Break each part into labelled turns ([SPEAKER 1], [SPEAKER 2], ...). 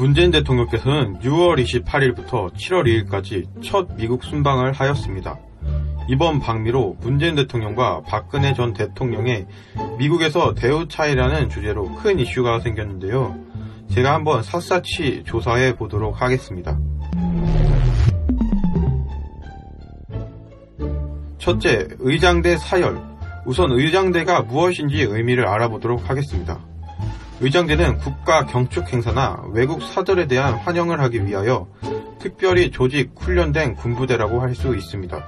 [SPEAKER 1] 문재인 대통령께서는 6월 28일부터 7월 2일까지 첫 미국 순방을 하였습니다. 이번 방미로 문재인 대통령과 박근혜 전 대통령의 미국에서 대우 차이라는 주제로 큰 이슈가 생겼는데요. 제가 한번 샅샅이 조사해 보도록 하겠습니다. 첫째, 의장대 사열. 우선 의장대가 무엇인지 의미를 알아보도록 하겠습니다. 의장대는 국가 경축 행사나 외국 사절에 대한 환영을 하기 위하여 특별히 조직 훈련된 군부대라고 할 수 있습니다.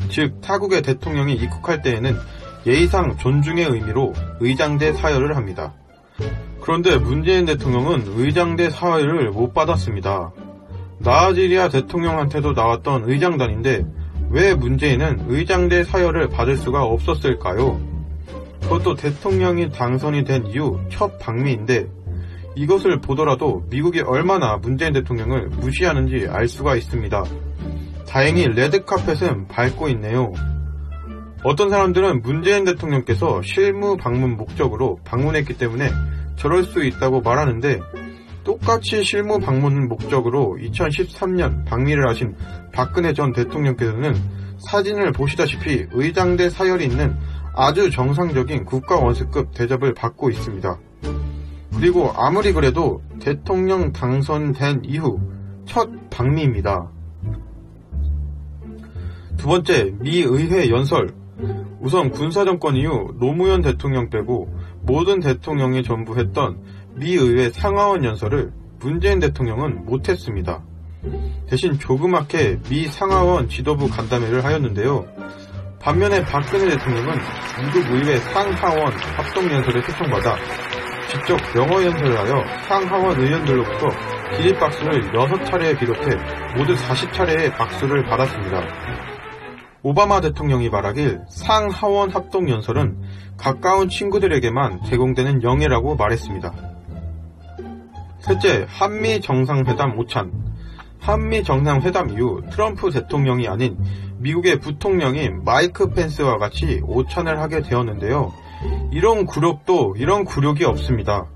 [SPEAKER 1] 즉, 타국의 대통령이 입국할 때에는 예의상 존중의 의미로 의장대 사열을 합니다. 그런데 문재인 대통령은 의장대 사열을 못 받았습니다. 나아지리아 대통령한테도 나왔던 의장단인데 왜 문재인은 의장대 사열을 받을 수가 없었을까요? 그것도 대통령이 당선이 된 이후 첫 방미인데 이것을 보더라도 미국이 얼마나 문재인 대통령을 무시하는지 알 수가 있습니다. 다행히 레드카펫은 밟고 있네요. 어떤 사람들은 문재인 대통령께서 실무 방문 목적으로 방문했기 때문에 저럴 수 있다고 말하는데 똑같이 실무 방문 목적으로 2013년 방미를 하신 박근혜 전 대통령께서는 사진을 보시다시피 의장대 사열이 있는 아주 정상적인 국가원수급 대접을 받고 있습니다. 그리고 아무리 그래도 대통령 당선된 이후 첫 방미입니다. 두 번째, 미 의회 연설. 우선 군사정권 이후 노무현 대통령 빼고 모든 대통령이 전부 했던 미 의회 상하원 연설을 문재인 대통령은 못했습니다. 대신 조그맣게 미 상하원 지도부 간담회를 하였는데요. 반면에 박근혜 대통령은 미국 의회 상하원 합동연설에 초청받아 직접 영어 연설을 하여 상하원 의원들로부터 기립박수를 6차례에 비롯해 모두 40차례의 박수를 받았습니다. 오바마 대통령이 말하길 상하원 합동연설은 가까운 친구들에게만 제공되는 영예라고 말했습니다. 셋째, 한미 정상회담 오찬. 한미 정상회담 이후 트럼프 대통령이 아닌 미국의 부통령인 마이크 펜스와 같이 오찬을 하게 되었는데요. 이런 굴욕이 없습니다.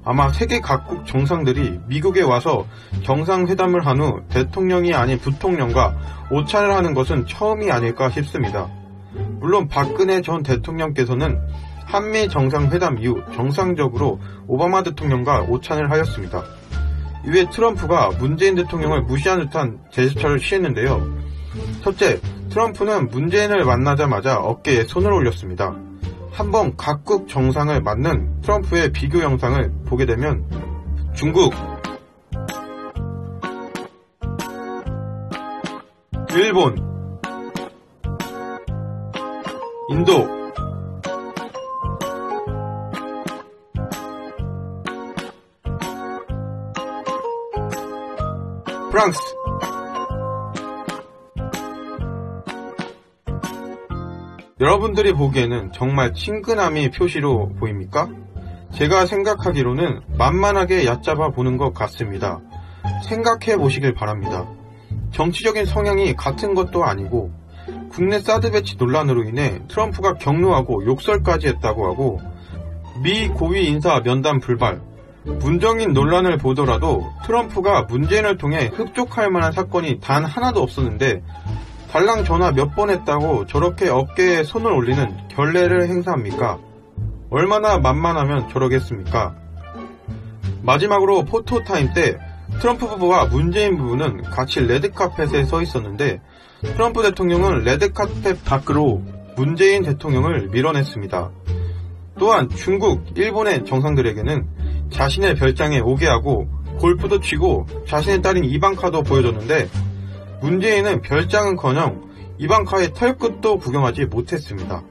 [SPEAKER 1] 아마 세계 각국 정상들이 미국에 와서 정상회담을 한 후 대통령이 아닌 부통령과 오찬을 하는 것은 처음이 아닐까 싶습니다. 물론 박근혜 전 대통령께서는 한미 정상회담 이후 정상적으로 오바마 대통령과 오찬을 하였습니다. 이후에 트럼프가 문재인 대통령을 무시한 듯한 제스처를 취했는데요. 첫째, 트럼프는 문재인을 만나자마자 어깨에 손을 올렸습니다. 한번 각국 정상을 맞는 트럼프의 비교 영상을 보게 되면 중국, 일본, 인도, 프랑스, 여러분들이 보기에는 정말 친근함이 표시로 보입니까? 제가 생각하기로는 만만하게 얕잡아 보는 것 같습니다. 생각해 보시길 바랍니다. 정치적인 성향이 같은 것도 아니고 국내 사드 배치 논란으로 인해 트럼프가 격노하고 욕설까지 했다고 하고 미 고위 인사 면담 불발, 문정인 논란을 보더라도 트럼프가 문재인을 통해 흡족할 만한 사건이 단 하나도 없었는데 달랑 전화 몇 번 했다고 저렇게 어깨에 손을 올리는 결례를 행사합니까? 얼마나 만만하면 저러겠습니까? 마지막으로 포토타임 때 트럼프 부부와 문재인 부부는 같이 레드카펫에 서 있었는데 트럼프 대통령은 레드카펫 밖으로 문재인 대통령을 밀어냈습니다. 또한 중국, 일본의 정상들에게는 자신의 별장에 오게 하고 골프도 치고 자신의 딸인 이방카도 보여줬는데 문재인은 별장은커녕 이방카의 털끝도 구경하지 못했습니다.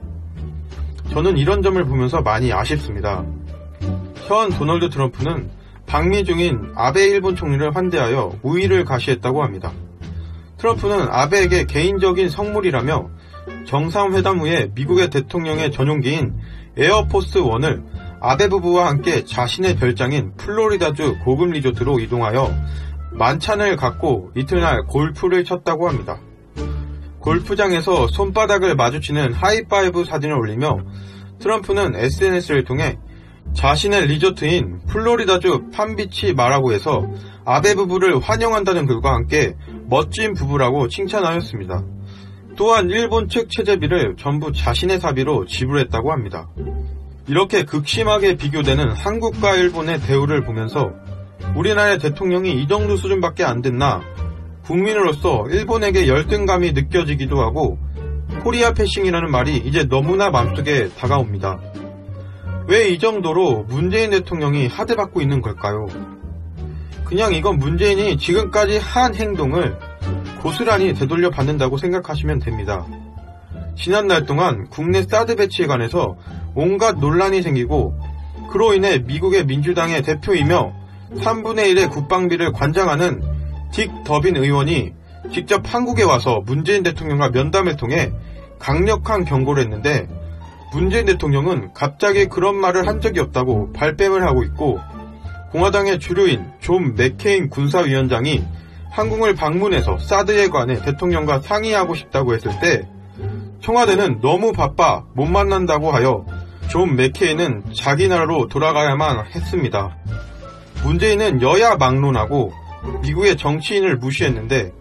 [SPEAKER 1] 저는 이런 점을 보면서 많이 아쉽습니다. 현 도널드 트럼프는 방미 중인 아베 일본 총리를 환대하여 우의를 가시했다고 합니다. 트럼프는 아베에게 개인적인 선물이라며 정상회담 후에 미국의 대통령의 전용기인 에어포스 1을 아베 부부와 함께 자신의 별장인 플로리다주 고급 리조트로 이동하여 만찬을 갖고 이튿날 골프를 쳤다고 합니다. 골프장에서 손바닥을 마주치는 하이파이브 사진을 올리며 트럼프는 SNS를 통해 자신의 리조트인 플로리다주 팜비치 마라고에서 아베 부부를 환영한다는 글과 함께 멋진 부부라고 칭찬하였습니다. 또한 일본 측 체재비를 전부 자신의 사비로 지불했다고 합니다. 이렇게 극심하게 비교되는 한국과 일본의 대우를 보면서 우리나라의 대통령이 이 정도 수준밖에 안 됐나, 국민으로서 일본에게 열등감이 느껴지기도 하고 코리아 패싱이라는 말이 이제 너무나 마음속에 다가옵니다. 왜 이 정도로 문재인 대통령이 하대받고 있는 걸까요? 그냥 이건 문재인이 지금까지 한 행동을 고스란히 되돌려 받는다고 생각하시면 됩니다. 지난달 동안 국내 사드 배치에 관해서 온갖 논란이 생기고 그로 인해 미국의 민주당의 대표이며 3분의 1의 국방비를 관장하는 딕 더빈 의원이 직접 한국에 와서 문재인 대통령과 면담을 통해 강력한 경고를 했는데, 문재인 대통령은 갑자기 그런 말을 한 적이 없다고 발뺌을 하고 있고, 공화당의 주류인 존 맥케인 군사위원장이 한국을 방문해서 사드에 관해 대통령과 상의하고 싶다고 했을 때 청와대는 너무 바빠 못 만난다고 하여 존 맥케인은 자기 나라로 돌아가야만 했습니다. 문재인은 여야 막론하고 미국의 정치인을 무시했는데,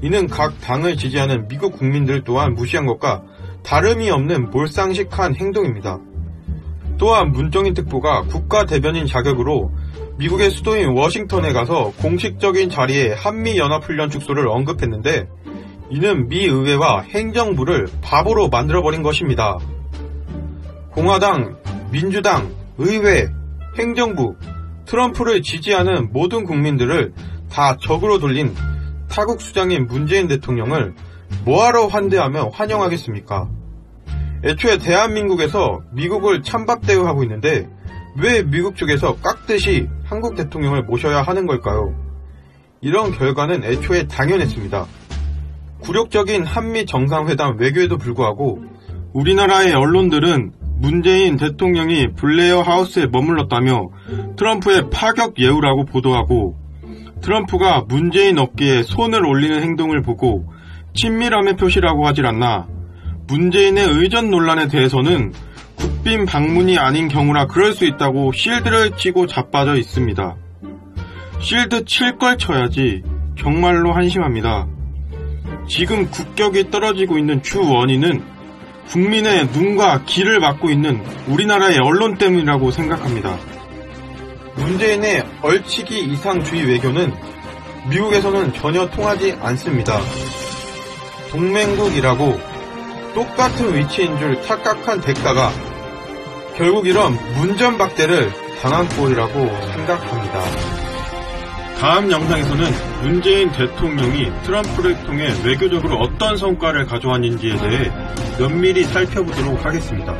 [SPEAKER 1] 이는 각 당을 지지하는 미국 국민들 또한 무시한 것과 다름이 없는 몰상식한 행동입니다. 또한 문정인 특보가 국가대변인 자격으로 미국의 수도인 워싱턴에 가서 공식적인 자리에 한미연합훈련 축소를 언급했는데, 이는 미 의회와 행정부를 바보로 만들어버린 것입니다. 공화당, 민주당, 의회, 행정부, 트럼프를 지지하는 모든 국민들을 다 적으로 돌린 타국 수장인 문재인 대통령을 뭐하러 환대하며 환영하겠습니까? 애초에 대한민국에서 미국을 찬밥 대우하고 있는데 왜 미국 쪽에서 깍듯이 한국 대통령을 모셔야 하는 걸까요? 이런 결과는 애초에 당연했습니다. 굴욕적인 한미 정상회담 외교에도 불구하고 우리나라의 언론들은 문재인 대통령이 블레어 하우스에 머물렀다며 트럼프의 파격 예우라고 보도하고, 트럼프가 문재인 어깨에 손을 올리는 행동을 보고 친밀함의 표시라고 하질 않나, 문재인의 의전 논란에 대해서는 국빈 방문이 아닌 경우라 그럴 수 있다고 실드를 치고 자빠져 있습니다. 실드 칠 걸 쳐야지. 정말로 한심합니다. 지금 국격이 떨어지고 있는 주 원인은 국민의 눈과 귀를 막고 있는 우리나라의 언론 때문이라고 생각합니다. 문재인의 얼치기 이상주의 외교는 미국에서는 전혀 통하지 않습니다. 동맹국이라고 똑같은 위치인 줄 착각한 대가가 결국 이런 문전박대를 당한 꼴이라고 생각합니다. 다음 영상에서는 문재인 대통령이 트럼프를 통해 외교적으로 어떤 성과를 가져왔는지에 대해 면밀히 살펴보도록 하겠습니다.